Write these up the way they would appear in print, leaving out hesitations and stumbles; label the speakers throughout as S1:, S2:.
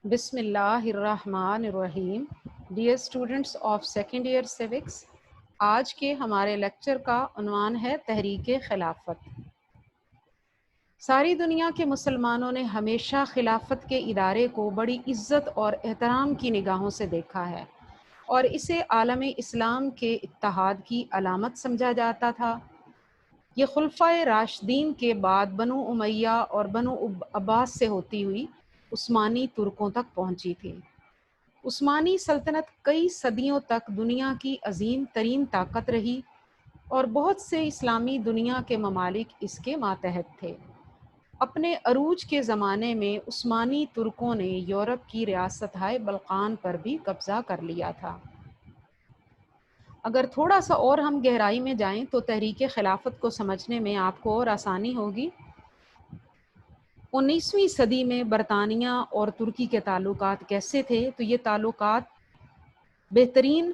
S1: بسم اللہ الرحمن الرحیم. Dear students of second year civics, آج کے ہمارے لیکچر کا عنوان ہے تحریک خلافت. ساری دنیا کے مسلمانوں نے ہمیشہ خلافت کے ادارے کو بڑی عزت اور احترام کی نگاہوں سے دیکھا ہے اور اسے عالم اسلام کے اتحاد کی علامت سمجھا جاتا تھا. یہ خلفائے راشدین کے بعد بنو امیہ اور بنو عباس سے ہوتی ہوئی عثمانی ترکوں تک پہنچی تھی. عثمانی سلطنت کئی صدیوں تک دنیا کی عظیم ترین طاقت رہی اور بہت سے اسلامی دنیا کے ممالک اس کے ماتحت تھے. اپنے عروج کے زمانے میں عثمانی ترکوں نے یورپ کی ریاستہائے بلقان پر بھی قبضہ کر لیا تھا. اگر تھوڑا سا اور ہم گہرائی میں جائیں تو تحریک خلافت کو سمجھنے میں آپ کو اور آسانی ہوگی. 19ویں صدی میں برطانیہ اور ترکی کے تعلقات کیسے تھے؟ تو یہ تعلقات بہترین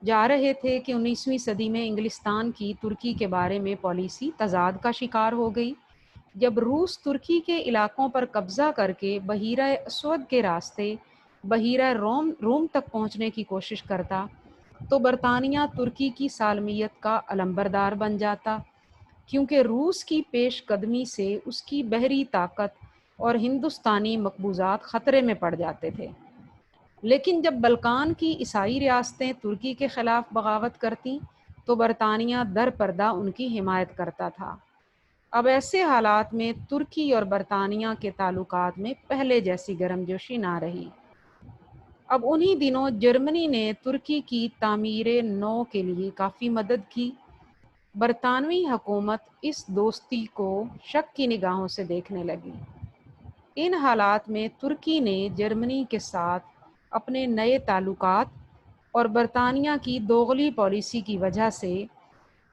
S1: جا رہے تھے کہ 19ویں صدی میں انگلستان کی ترکی کے بارے میں پالیسی تضاد کا شکار ہو گئی. جب روس ترکی کے علاقوں پر قبضہ کر کے بحیرہ اسود کے راستے بحیرہ روم تک پہنچنے کی کوشش کرتا تو برطانیہ ترکی کی سالمیت کا علمبردار بن جاتا، کیونکہ روس کی پیش قدمی سے اس کی بحری طاقت اور ہندوستانی مقبوضات خطرے میں پڑ جاتے تھے. لیکن جب بلقان کی عیسائی ریاستیں ترکی کے خلاف بغاوت کرتیں تو برطانیہ در پردہ ان کی حمایت کرتا تھا. اب ایسے حالات میں ترکی اور برطانیہ کے تعلقات میں پہلے جیسی گرم جوشی نہ رہی. اب انہی دنوں جرمنی نے ترکی کی تعمیر نو کے لیے کافی مدد کی. برطانوی حکومت اس دوستی کو شک کی نگاہوں سے دیکھنے لگی. ان حالات میں ترکی نے جرمنی کے ساتھ اپنے نئے تعلقات اور برطانیہ کی دوغلی پالیسی کی وجہ سے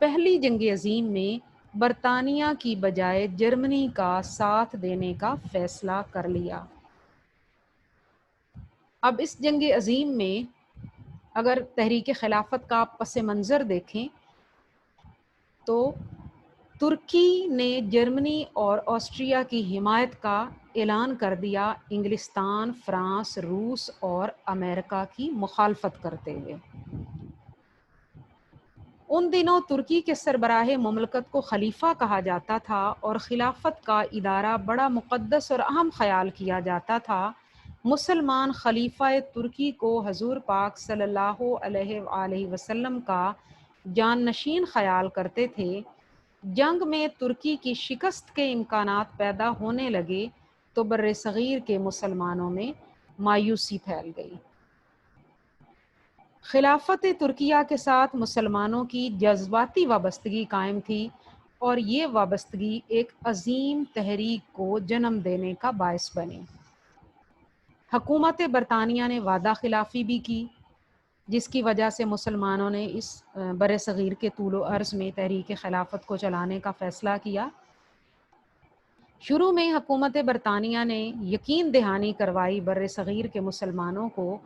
S1: پہلی جنگ عظیم میں برطانیہ کی بجائے جرمنی کا ساتھ دینے کا فیصلہ کر لیا. اب اس جنگ عظیم میں اگر تحریک خلافت کا پس منظر دیکھیں تو ترکی نے جرمنی اور آسٹریا کی حمایت کا اعلان کر دیا، انگلستان، فرانس، روس اور امریکہ کی مخالفت کرتے ہوئے. ان دنوں ترکی کے سربراہ مملکت کو خلیفہ کہا جاتا تھا اور خلافت کا ادارہ بڑا مقدس اور اہم خیال کیا جاتا تھا. مسلمان خلیفہ ترکی کو حضور پاک صلی اللہ علیہ وآلہ وسلم کا جانشین خیال کرتے تھے. جنگ میں ترکی کی شکست کے امکانات پیدا ہونے لگے تو بر صغیر کے مسلمانوں میں مایوسی پھیل گئی. خلافت ترکیہ کے ساتھ مسلمانوں کی جذباتی وابستگی قائم تھی اور یہ وابستگی ایک عظیم تحریک کو جنم دینے کا باعث بنی. حکومت برطانیہ نے وعدہ خلافی بھی کی، جس کی وجہ سے مسلمانوں نے اس بر صغیر کے طول و عرض میں تحریک خلافت کو چلانے کا فیصلہ کیا. شروع میں حکومت برطانیہ نے یقین دہانی کروائی بر صغیر کے مسلمانوں کو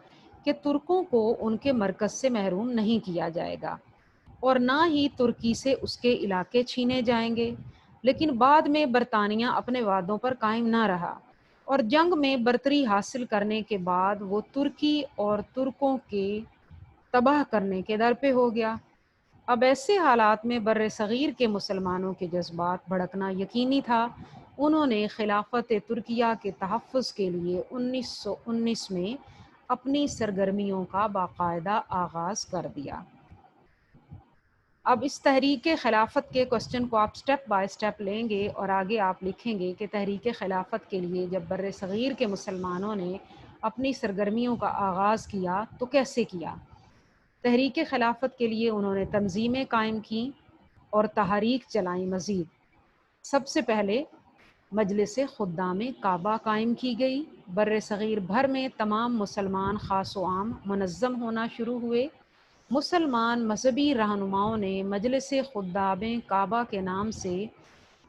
S1: کہ ترکوں کو ان کے مرکز سے محروم نہیں کیا جائے گا اور نہ ہی ترکی سے اس کے علاقے چھینے جائیں گے. لیکن بعد میں برطانیہ اپنے وعدوں پر قائم نہ رہا اور جنگ میں برتری حاصل کرنے کے بعد وہ ترکی اور ترکوں کے تباہ کرنے کے در پہ ہو گیا. اب ایسے حالات میں بر صغیر کے مسلمانوں کے جذبات بھڑکنا یقینی تھا. انہوں نے خلافت ترکیہ کے تحفظ کے لیے 1919 میں اپنی سرگرمیوں کا باقاعدہ آغاز کر دیا. اب اس تحریک خلافت کے کوسچن کو آپ سٹیپ بائی سٹیپ لیں گے اور آگے آپ لکھیں گے کہ تحریک خلافت کے لیے جب بر صغیر کے مسلمانوں نے اپنی سرگرمیوں کا آغاز کیا تو کیسے کیا. تحریک خلافت کے لیے انہوں نے تنظیمیں قائم کیں اور تحریک چلائیں. مزید سب سے پہلے مجلس خدام کعبہ قائم کی گئی. بر صغیر بھر میں تمام مسلمان خاص و عام منظم ہونا شروع ہوئے. مسلمان مذہبی رہنماؤں نے مجلس خدام کعبہ کے نام سے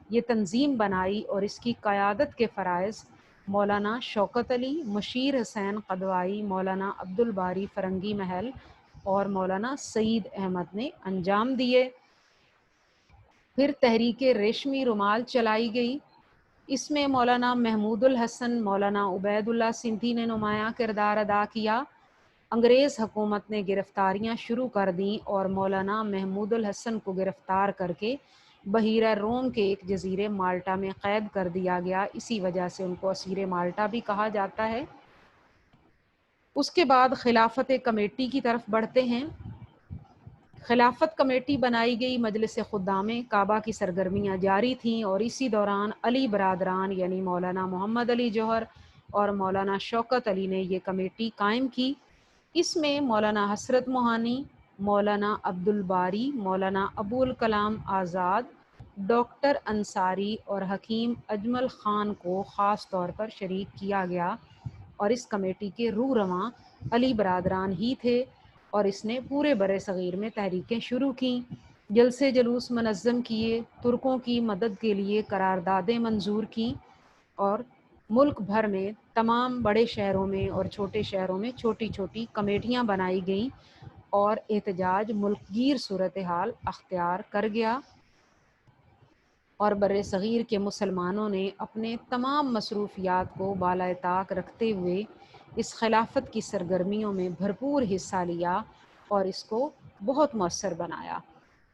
S1: یہ تنظیم بنائی اور اس کی قیادت کے فرائض مولانا شوکت علی، مشیر حسین قدوائی، مولانا عبدالباری فرنگی محل اور مولانا سعید احمد نے انجام دیے. پھر تحریک ریشمی رومال چلائی گئی. اس میں مولانا محمود الحسن، مولانا عبید اللہ سندھی نے نمایاں کردار ادا کیا۔ انگریز حکومت نے گرفتاریاں شروع کر دیں اور مولانا محمود الحسن کو گرفتار کر کے بحیرہ روم کے ایک جزیرے مالٹا میں قید کر دیا گیا، اسی وجہ سے ان کو اسیر مالٹا بھی کہا جاتا ہے۔ اس کے بعد خلافت کمیٹی کی طرف بڑھتے ہیں۔ خلافت کمیٹی بنائی گئی، مجلس خدام کعبہ کی سرگرمیاں جاری تھیں اور اسی دوران علی برادران یعنی مولانا محمد علی جوہر اور مولانا شوکت علی نے یہ کمیٹی قائم کی۔ اس میں مولانا حسرت موہانی، مولانا عبد الباری، مولانا ابو الکلام آزاد، ڈاکٹر انصاری اور حکیم اجمل خان کو خاص طور پر شریک کیا گیا، اور اس کمیٹی کے رہنما علی برادران ہی تھے، اور اس نے پورے برِ صغیر میں تحریکیں شروع کیں، جلسے جلوس منظم کیے، ترکوں کی مدد کے لیے قراردادیں منظور کیں، اور ملک بھر میں تمام بڑے شہروں میں اور چھوٹے شہروں میں چھوٹی چھوٹی کمیٹیاں بنائی گئیں، اور احتجاج ملک گیر صورتحال اختیار کر گیا، اور برِ صغیر کے مسلمانوں نے اپنے تمام مصروفیات کو بالائے طاق رکھتے ہوئے اس خلافت کی سرگرمیوں میں بھرپور حصہ لیا اور اس کو بہت مؤثر بنایا۔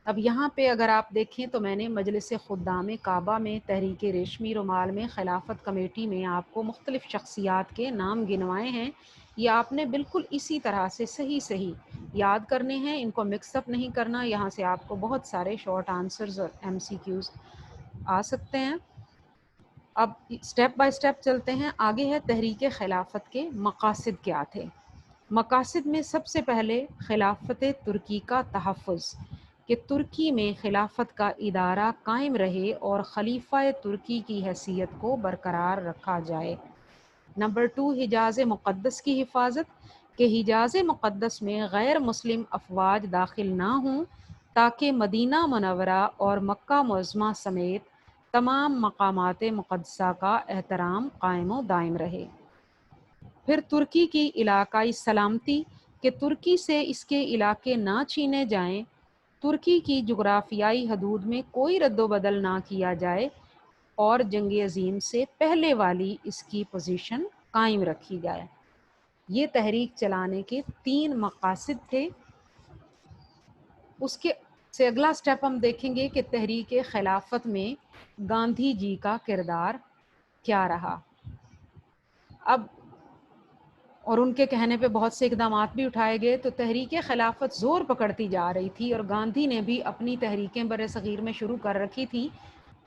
S1: اب یہاں پہ اگر آپ دیکھیں تو میں نے مجلس خدام کعبہ میں، تحریک ریشمی رومال میں، خلافت کمیٹی میں آپ کو مختلف شخصیات کے نام گنوائے ہیں۔ یہ آپ نے بالکل اسی طرح سے صحیح یاد کرنے ہیں، ان کو مکس اپ نہیں کرنا۔ یہاں سے آپ کو بہت سارے شارٹ آنسرز اور MCQs آ سکتے ہیں۔ اب سٹیپ بائی سٹیپ چلتے ہیں۔ آگے ہے تحریک خلافت کے مقاصد کیا تھے۔ مقاصد میں سب سے پہلے خلافت ترکی کا تحفظ، کہ ترکی میں خلافت کا ادارہ قائم رہے اور خلیفہ ترکی کی حیثیت کو برقرار رکھا جائے۔ نمبر 2، حجاز مقدس کی حفاظت، کہ حجاز مقدس میں غیر مسلم افواج داخل نہ ہوں تاکہ مدینہ منورہ اور مکہ معظمہ سمیت تمام مقامات مقدسہ کا احترام قائم و دائم رہے۔ پھر ترکی کی علاقائی سلامتی، کہ ترکی سے اس کے علاقے نہ چھینے جائیں، ترکی کی جغرافیائی حدود میں کوئی رد و بدل نہ کیا جائے، اور جنگ عظیم سے پہلے والی اس کی پوزیشن قائم رکھی جائے۔ یہ تحریک چلانے کے 3 مقاصد تھے۔ اس کے سے اگلا سٹیپ ہم دیکھیں گے کہ تحریک خلافت میں گاندھی جی کا کردار کیا رہا۔ اب اور ان کے کہنے پہ بہت سے اقدامات بھی اٹھائے گئے، تو تحریک خلافت زور پکڑتی جا رہی تھی، اور گاندھی نے بھی اپنی تحریکیں برِ صغیر میں شروع کر رکھی تھی،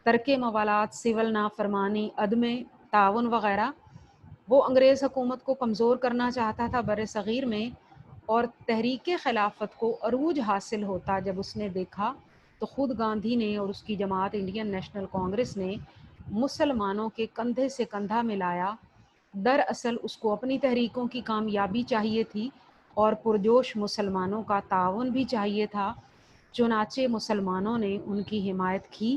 S1: ترک موالات، سول نافرمانی، عدم تعاون وغیرہ۔ وہ انگریز حکومت کو کمزور کرنا چاہتا تھا برِ صغیر میں، اور تحریک خلافت کو عروج حاصل ہوتا جب اس نے دیکھا، تو خود گاندھی نے اور اس کی جماعت انڈین نیشنل کانگریس نے مسلمانوں کے کندھے سے کندھا ملایا۔ دراصل اس کو اپنی تحریکوں کی کامیابی چاہیے تھی اور پرجوش مسلمانوں کا تعاون بھی چاہیے تھا، چنانچہ مسلمانوں نے ان کی حمایت کی۔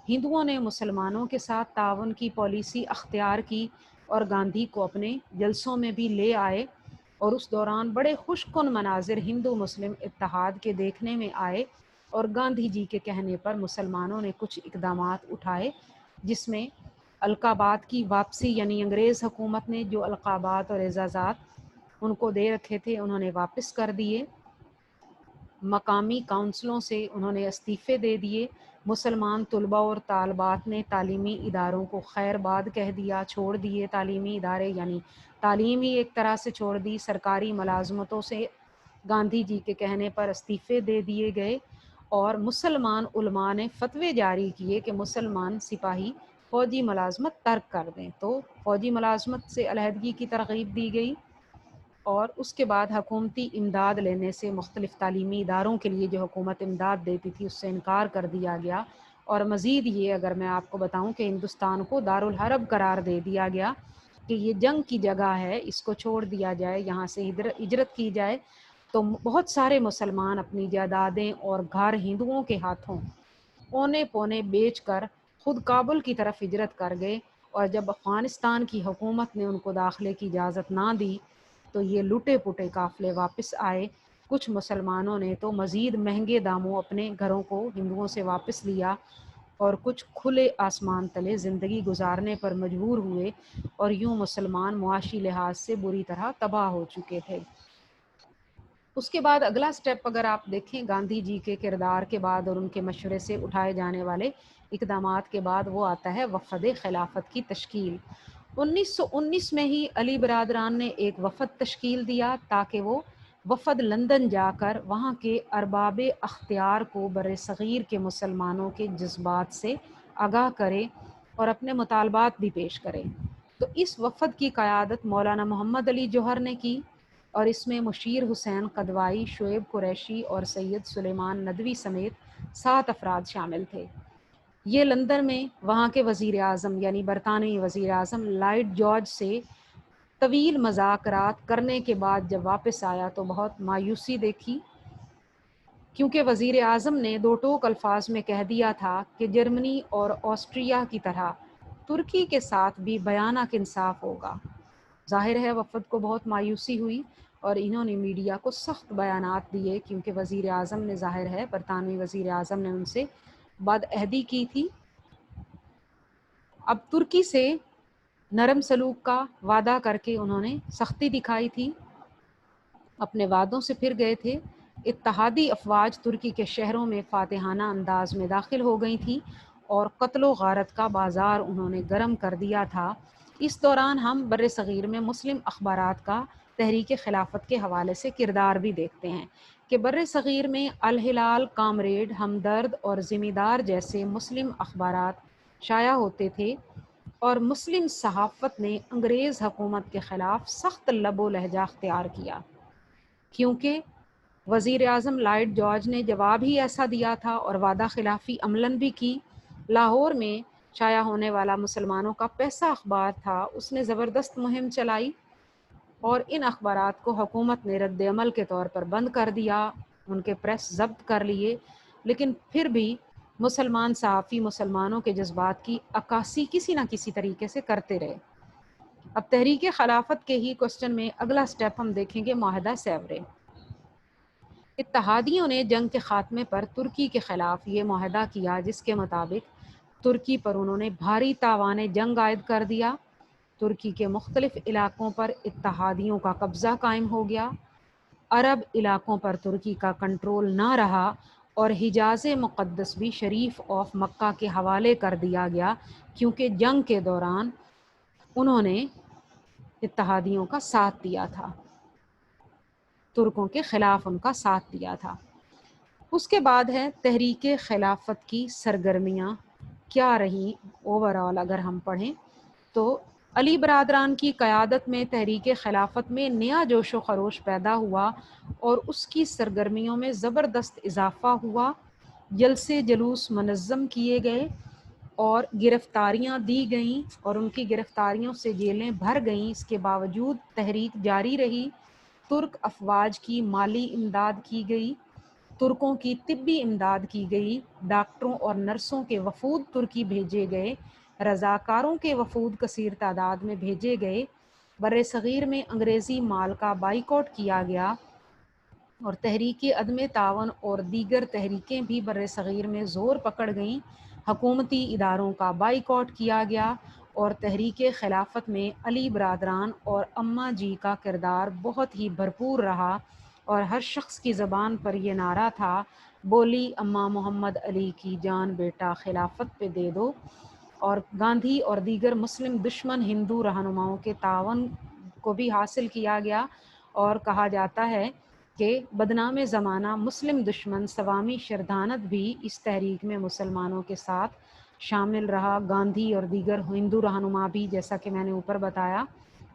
S1: ہندوؤں نے مسلمانوں کے ساتھ تعاون کی پالیسی اختیار کی اور گاندھی کو اپنے جلسوں میں بھی لے آئے، اور اس دوران بڑے خوش کن مناظر ہندو مسلم اتحاد کے دیکھنے میں آئے، اور گاندھی جی کے کہنے پر مسلمانوں نے کچھ اقدامات اٹھائے، جس میں القابات کی واپسی، یعنی انگریز حکومت نے جو القابات اور اعزازات ان کو دے رکھے تھے انہوں نے واپس کر دیے، مقامی کونسلوں سے انہوں نے استعفے دے دیے، مسلمان طلباء اور طالبات نے تعلیمی اداروں کو خیر باد کہہ دیا، چھوڑ دیے تعلیمی ادارے، یعنی تعلیم ہی ایک طرح سے چھوڑ دی۔ سرکاری ملازمتوں سے گاندھی جی کے کہنے پر استعفے دے دیے گئے، اور مسلمان علماء نے فتوے جاری کیے کہ مسلمان سپاہی فوجی ملازمت ترک کر دیں، تو فوجی ملازمت سے علیحدگی کی ترغیب دی گئی، اور اس کے بعد حکومتی امداد لینے سے، مختلف تعلیمی اداروں کے لیے جو حکومت امداد دیتی تھی اس سے انکار کر دیا گیا، اور مزید یہ اگر میں آپ کو بتاؤں کہ ہندوستان کو دارالحرب قرار دے دیا گیا کہ یہ جنگ کی جگہ ہے، اس کو چھوڑ دیا جائے، یہاں سے ہجرت کی جائے، تو بہت سارے مسلمان اپنی جائیدادیں اور گھر ہندوؤں کے ہاتھوں پونے پونے بیچ کر خود کابل کی طرف ہجرت کر گئے، اور جب افغانستان کی حکومت نے ان کو داخلے کی اجازت نہ دی تو یہ لٹے پٹے قافلے واپس آئے۔ کچھ مسلمانوں نے تو مزید مہنگے داموں اپنے گھروں کو ہندوؤں سے واپس لیا، اور کچھ کھلے آسمان تلے زندگی گزارنے پر مجبور ہوئے، اور یوں مسلمان معاشی لحاظ سے بری طرح تباہ ہو چکے تھے۔ اس کے بعد اگلا سٹیپ اگر آپ دیکھیں گاندھی جی کے کردار کے بعد اور ان کے مشورے سے اٹھائے جانے والے اقدامات کے بعد، وہ آتا ہے وفد خلافت کی تشکیل۔ 1919 میں ہی علی برادران نے ایک وفد تشکیل دیا تاکہ وہ وفد لندن جا کر وہاں کے ارباب اختیار کو برصغیر کے مسلمانوں کے جذبات سے آگاہ کرے اور اپنے مطالبات بھی پیش کرے۔ تو اس وفد کی قیادت مولانا محمد علی جوہر نے کی، اور اس میں مشیر حسین قدوائی، شعیب قریشی اور سید سلیمان ندوی سمیت 7 افراد شامل تھے۔ یہ لندن میں وہاں کے وزیر اعظم یعنی برطانوی وزیر اعظم لائیڈ جارج سے طویل مذاکرات کرنے کے بعد جب واپس آیا تو بہت مایوسی دیکھی، کیونکہ وزیر اعظم نے دو ٹوک الفاظ میں کہہ دیا تھا کہ جرمنی اور آسٹریا کی طرح ترکی کے ساتھ بھی بھیانک انصاف ہوگا۔ ظاہر ہے وفد کو بہت مایوسی ہوئی اور انہوں نے میڈیا کو سخت بیانات دیے، کیونکہ وزیر اعظم نے، ظاہر ہے برطانوی وزیر اعظم نے ان سے بدعہدی کی تھی۔ اب ترکی سے نرم سلوک کا وعدہ کر کے انہوں نے سختی دکھائی تھی، اپنے وعدوں سے پھر گئے تھے۔ اتحادی افواج ترکی کے شہروں میں فاتحانہ انداز میں داخل ہو گئی تھیں اور قتل و غارت کا بازار انہوں نے گرم کر دیا تھا۔ اس دوران ہم بر صغیر میں مسلم اخبارات کا تحریک خلافت کے حوالے سے کردار بھی دیکھتے ہیں کہ بر صغیر میں الہلال، کامریڈ، ہمدرد اور ذمہ دار جیسے مسلم اخبارات شائع ہوتے تھے، اور مسلم صحافت نے انگریز حکومت کے خلاف سخت لب و لہجہ اختیار کیا، کیونکہ وزیر اعظم لائیڈ جارج نے جواب ہی ایسا دیا تھا اور وعدہ خلافی عملاً بھی کی۔ لاہور میں شائع ہونے والا مسلمانوں کا پیسہ اخبار تھا، اس نے زبردست مہم چلائی اور ان اخبارات کو حکومت نے رد عمل کے طور پر بند کر دیا، ان کے پریس ضبط کر لیے، لیکن پھر بھی مسلمان صحافی مسلمانوں کے جذبات کی عکاسی کسی نہ کسی طریقے سے کرتے رہے۔ اب تحریک خلافت کے ہی کوسچن میں اگلا سٹیپ ہم دیکھیں گے معاہدہ سیورے۔ اتحادیوں نے جنگ کے خاتمے پر ترکی کے خلاف یہ معاہدہ کیا، جس کے مطابق ترکی پر انہوں نے بھاری تاوان جنگ عائد کر دیا۔ ترکی کے مختلف علاقوں پر اتحادیوں کا قبضہ قائم ہو گیا، عرب علاقوں پر ترکی کا کنٹرول نہ رہا، اور حجاز مقدس بھی شریف آف مکہ کے حوالے کر دیا گیا، کیونکہ جنگ کے دوران انہوں نے اتحادیوں کا ساتھ دیا تھا، ترکوں کے خلاف ان کا ساتھ دیا تھا۔ اس کے بعد ہے تحریک خلافت کی سرگرمیاں کیا رہیں اوورآل اگر ہم پڑھیں تو علی برادران کی قیادت میں تحریک خلافت میں نیا جوش و خروش پیدا ہوا اور اس کی سرگرمیوں میں زبردست اضافہ ہوا۔ جلسے جلوس منظم کیے گئے اور گرفتاریاں دی گئیں اور ان کی گرفتاریوں سے جیلیں بھر گئیں، اس کے باوجود تحریک جاری رہی۔ ترک افواج کی مالی امداد کی گئی، ترکوں کی طبی امداد کی گئی، ڈاکٹروں اور نرسوں کے وفود ترکی بھیجے گئے، رضاکاروں کے وفود کثیر تعداد میں بھیجے گئے، بر صغیر میں انگریزی مال کا بائیکاٹ کیا گیا، اور تحریک عدم تعاون اور دیگر تحریکیں بھی بر صغیر میں زور پکڑ گئیں۔ حکومتی اداروں کا بائیکاٹ کیا گیا، اور تحریک خلافت میں علی برادران اور اماں جی کا کردار بہت ہی بھرپور رہا، اور ہر شخص کی زبان پر یہ نعرہ تھا، بولی اماں محمد علی کی جان بیٹا خلافت پہ دے دو۔ اور گاندھی اور دیگر مسلم دشمن ہندو رہنماؤں کے تعاون کو بھی حاصل کیا گیا، اور کہا جاتا ہے کہ بدنام زمانہ مسلم دشمن سوامی شردھانت بھی اس تحریک میں مسلمانوں کے ساتھ شامل رہا۔ گاندھی اور دیگر ہندو رہنما بھی، جیسا کہ میں نے اوپر بتایا،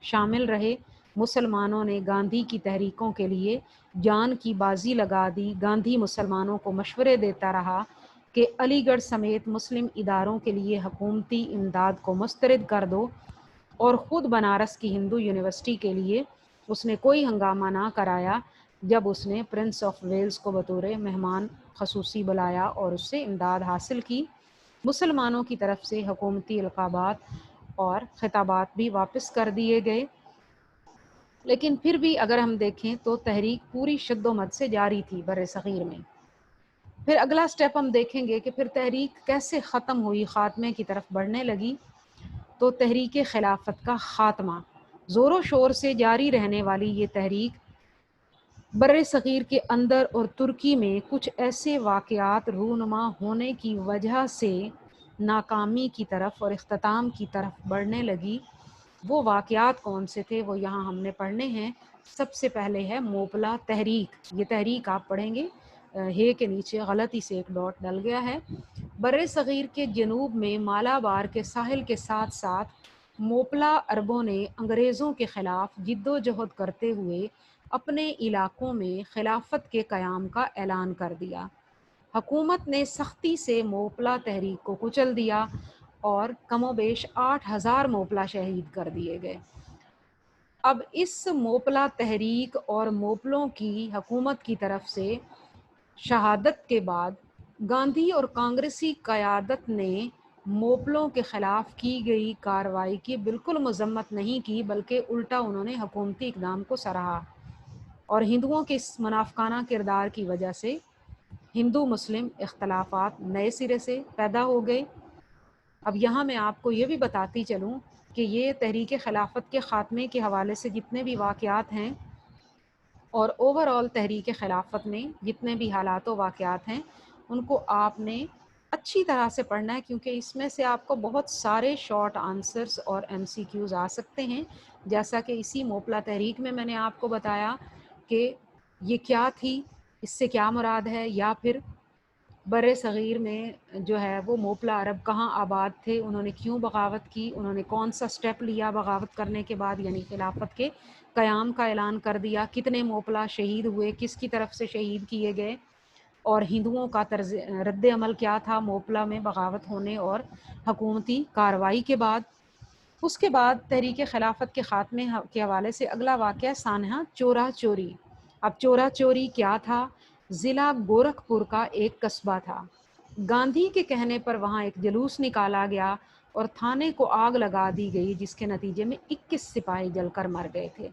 S1: شامل رہے۔ مسلمانوں نے گاندھی کی تحریکوں کے لیے جان کی بازی لگا دی۔ گاندھی مسلمانوں کو مشورے دیتا رہا کہ علی گڑھ سمیت مسلم اداروں کے لیے حکومتی امداد کو مسترد کر دو، اور خود بنارس کی ہندو یونیورسٹی کے لیے اس نے کوئی ہنگامہ نہ کرایا جب اس نے پرنس آف ویلز کو بطور مہمان خصوصی بلایا اور اس سے امداد حاصل کی۔ مسلمانوں کی طرف سے حکومتی القابات اور خطابات بھی واپس کر دیے گئے، لیکن پھر بھی اگر ہم دیکھیں تو تحریک پوری شد و مد سے جاری تھی بر صغیر میں۔ پھر اگلا سٹیپ ہم دیکھیں گے کہ پھر تحریک کیسے ختم ہوئی، خاتمے کی طرف بڑھنے لگی۔ تو تحریک خلافت کا خاتمہ، زور و شور سے جاری رہنے والی یہ تحریک بر صغیر کے اندر اور ترکی میں کچھ ایسے واقعات رونما ہونے کی وجہ سے ناکامی کی طرف اور اختتام کی طرف بڑھنے لگی۔ وہ واقعات کون سے تھے وہ یہاں ہم نے پڑھنے ہیں۔ سب سے پہلے ہے موپلا تحریک۔ یہ تحریک آپ پڑھیں گے، ہے کے نیچے غلطی سے ایک ڈاٹ ڈل گیا ہے۔ بر صغیر کے جنوب میں مالابار کے ساحل کے ساتھ ساتھ موپلا عربوں نے انگریزوں کے خلاف جد و جہد کرتے ہوئے اپنے علاقوں میں خلافت کے قیام کا اعلان کر دیا۔ حکومت نے سختی سے موپلا تحریک کو کچل دیا اور کم و بیش 8,000 موپلا شہید کر دیے گئے۔ اب اس موپلا تحریک اور موپلوں کی حکومت کی طرف سے شہادت کے بعد گاندھی اور کانگریسی قیادت نے موپلوں کے خلاف کی گئی کارروائی کی بالکل مذمت نہیں کی، بلکہ الٹا انہوں نے حکومتی اقدام کو سراہا، اور ہندوؤں کے اس منافقانہ کردار کی وجہ سے ہندو مسلم اختلافات نئے سرے سے پیدا ہو گئے۔ اب یہاں میں آپ کو یہ بھی بتاتی چلوں کہ یہ تحریک خلافت کے خاتمے کے حوالے سے جتنے بھی واقعات ہیں اور اوور آل تحریک خلافت میں جتنے بھی حالات و واقعات ہیں ان کو آپ نے اچھی طرح سے پڑھنا ہے، کیونکہ اس میں سے آپ کو بہت سارے شارٹ آنسرز اور ایم سی کیوز آ سکتے ہیں، جیسا کہ اسی موپلا تحریک میں نے آپ کو بتایا کہ یہ کیا تھی، اس سے کیا مراد ہے، یا پھر بر صغیر میں جو ہے وہ موپلا عرب کہاں آباد تھے، انہوں نے کیوں بغاوت کی، انہوں نے کون سا سٹیپ لیا بغاوت کرنے کے بعد، یعنی خلافت کے قیام کا اعلان کر دیا، کتنے موپلا شہید ہوئے، کس کی طرف سے شہید کیے گئے، اور ہندوؤں کا رد عمل کیا تھا موپلا میں بغاوت ہونے اور حکومتی کارروائی کے بعد۔ اس کے بعد تحریک خلافت کے خاتمے کے حوالے سے اگلا واقعہ سانحہ چورا چوری۔ اب چورا چوری کیا تھا؟ ضلع گورکھپور کا ایک قصبہ تھا۔ گاندھی کے کہنے پر وہاں ایک جلوس نکالا گیا اور تھانے کو آگ لگا دی گئی، جس کے نتیجے میں 21 سپاہی جل کر مر گئے تھے۔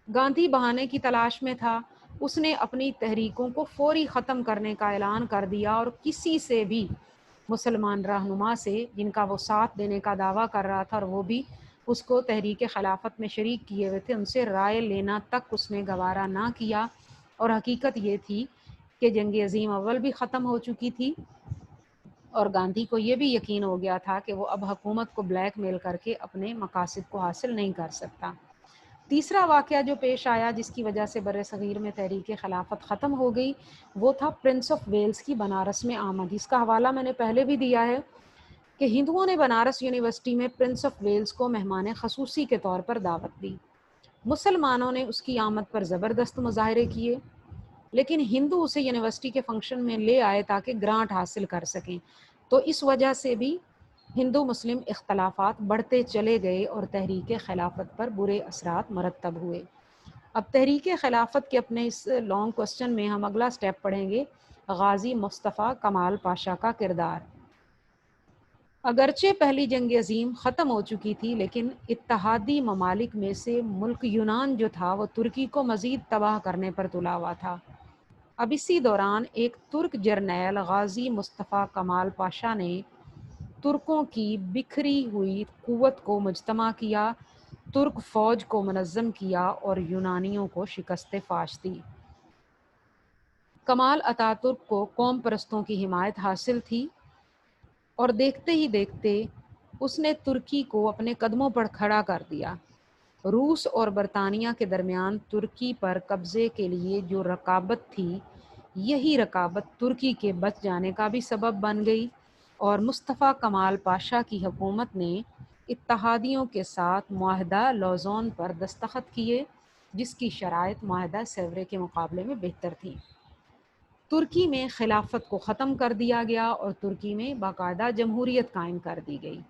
S1: گاندھی بہانے کی تلاش میں تھا، اس نے اپنی تحریکوں کو فوری ختم کرنے کا اعلان کر دیا اور کسی سے بھی مسلمان رہنما سے جن کا وہ ساتھ دینے کا دعویٰ کر رہا تھا اور وہ بھی اس کو تحریک خلافت میں شریک کیے ہوئے تھے، ان سے رائے لینا تک اس نے گوارا نہ کیا۔ اور حقیقت یہ تھی کہ جنگ عظیم اول بھی ختم ہو چکی تھی اور گاندھی کو یہ بھی یقین ہو گیا تھا کہ وہ اب حکومت کو بلیک میل کر کے اپنے مقاصد کو حاصل نہیں کر سکتا۔ تیسرا واقعہ جو پیش آیا جس کی وجہ سے بر صغیر میں تحریک خلافت ختم ہو گئی، وہ تھا پرنس آف ویلز کی بنارس میں آمد۔ اس کا حوالہ میں نے پہلے بھی دیا ہے کہ ہندوؤں نے بنارس یونیورسٹی میں پرنس آف ویلز کو مہمان خصوصی کے طور پر دعوت دی۔ مسلمانوں نے اس کی آمد پر زبردست مظاہرے کیے، لیکن ہندو اسے یونیورسٹی کے فنکشن میں لے آئے تاکہ گرانٹ حاصل کر سکیں، تو اس وجہ سے بھی ہندو مسلم اختلافات بڑھتے چلے گئے اور تحریک خلافت پر برے اثرات مرتب ہوئے۔ اب تحریک خلافت کے اپنے اس لانگ کوسچن میں ہم اگلا سٹیپ پڑھیں گے، غازی مصطفیٰ کمال پاشا کا کردار۔ اگرچہ پہلی جنگ عظیم ختم ہو چکی تھی، لیکن اتحادی ممالک میں سے ملک یونان جو تھا وہ ترکی کو مزید تباہ کرنے پر تلا ہوا تھا۔ اب اسی دوران ایک ترک جرنیل غازی مصطفیٰ کمال پاشا نے ترکوں کی بکھری ہوئی قوت کو مجتمع کیا، ترک فوج کو منظم کیا اور یونانیوں کو شکست فاش دی۔ کمال اتاترک کو قوم پرستوں کی حمایت حاصل تھی اور دیکھتے ہی دیکھتے اس نے ترکی کو اپنے قدموں پر کھڑا کر دیا۔ روس اور برطانیہ کے درمیان ترکی پر قبضے کے لیے جو رکابت تھی، یہی رکابت ترکی کے بچ جانے کا بھی سبب بن گئی، اور مصطفیٰ کمال پاشا کی حکومت نے اتحادیوں کے ساتھ معاہدہ لوزون پر دستخط کیے، جس کی شرائط معاہدہ سیورے کے مقابلے میں بہتر تھیں۔ ترکی میں خلافت کو ختم کر دیا گیا اور ترکی میں باقاعدہ جمہوریت قائم کر دی گئی۔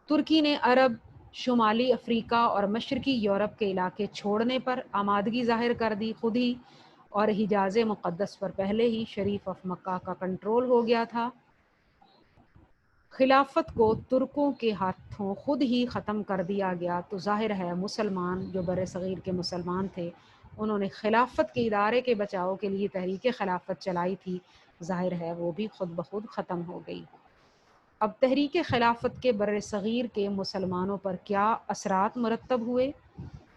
S1: ترکی نے عرب، شمالی افریقہ اور مشرقی یورپ کے علاقے چھوڑنے پر آمادگی ظاہر کر دی خود ہی، اور حجاز مقدس پر پہلے ہی شریف آف مکہ کا کنٹرول ہو گیا تھا۔ خلافت کو ترکوں کے ہاتھوں خود ہی ختم کر دیا گیا تو ظاہر ہے مسلمان جو بر صغیر کے مسلمان تھے انہوں نے خلافت کے ادارے کے بچاؤ کے لیے تحریک خلافت چلائی تھی، ظاہر ہے وہ بھی خود بخود ختم ہو گئی۔ اب تحریک خلافت کے بر صغیر کے مسلمانوں پر کیا اثرات مرتب ہوئے؟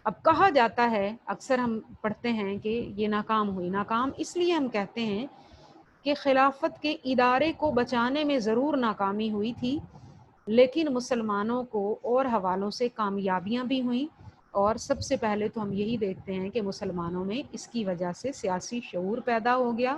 S1: اب کہا جاتا ہے، اکثر ہم پڑھتے ہیں کہ یہ ناکام ہوئی۔ ناکام اس لیے ہم کہتے ہیں کہ خلافت کے ادارے کو بچانے میں ضرور ناکامی ہوئی تھی، لیکن مسلمانوں کو اور حوالوں سے کامیابیاں بھی ہوئیں، اور سب سے پہلے تو ہم یہی دیکھتے ہیں کہ مسلمانوں میں اس کی وجہ سے سیاسی شعور پیدا ہو گیا،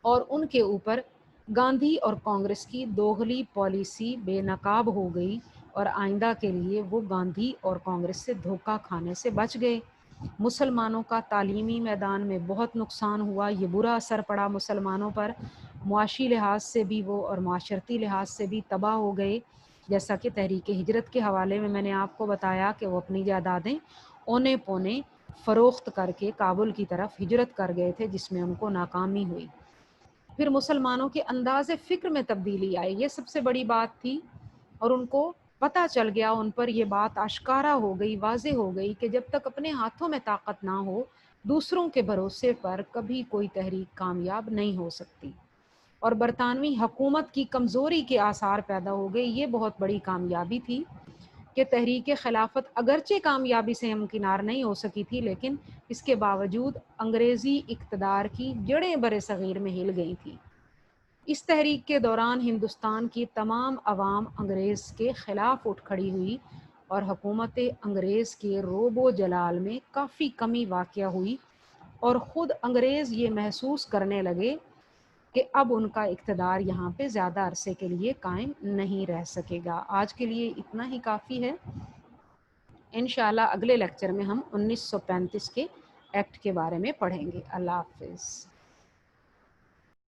S1: اور ان کے اوپر گاندھی اور کانگریس کی دوغلی پالیسی بے نقاب ہو گئی، اور آئندہ کے لیے وہ گاندھی اور کانگریس سے دھوکہ کھانے سے بچ گئے۔ مسلمانوں کا تعلیمی میدان میں بہت نقصان ہوا، یہ برا اثر پڑا مسلمانوں پر، معاشی لحاظ سے بھی وہ اور معاشرتی لحاظ سے بھی تباہ ہو گئے۔ جیسا کہ تحریک ہجرت کے حوالے میں نے آپ کو بتایا کہ وہ اپنی جائیدادیں اونے پونے فروخت کر کے کابل کی طرف ہجرت کر گئے تھے، جس میں ان کو ناکامی ہوئی۔ پھر مسلمانوں کے انداز فکر میں تبدیلی آئی، یہ سب سے بڑی بات تھی، اور ان کو پتہ چل گیا، ان پر یہ بات آشکارا ہو گئی، واضح ہو گئی کہ جب تک اپنے ہاتھوں میں طاقت نہ ہو، دوسروں کے بھروسے پر کبھی کوئی تحریک کامیاب نہیں ہو سکتی۔ اور برطانوی حکومت کی کمزوری کے آثار پیدا ہو گئے، یہ بہت بڑی کامیابی تھی کہ تحریک خلافت اگرچہ کامیابی سے ہمکنار نہیں ہو سکی تھی، لیکن اس کے باوجود انگریزی اقتدار کی جڑیں بر صغیر میں ہل گئی تھی۔ اس تحریک کے دوران ہندوستان کی تمام عوام انگریز کے خلاف اٹھ کھڑی ہوئی، اور حکومت انگریز کے روب و جلال میں کافی کمی واقع ہوئی، اور خود انگریز یہ محسوس کرنے لگے کہ اب ان کا اقتدار یہاں پہ زیادہ عرصے کے لیے قائم نہیں رہ سکے گا۔ آج کے لیے اتنا ہی کافی ہے، انشاءاللہ اگلے لیکچر میں ہم 1935 کے ایکٹ کے بارے میں پڑھیں گے۔ اللہ حافظ۔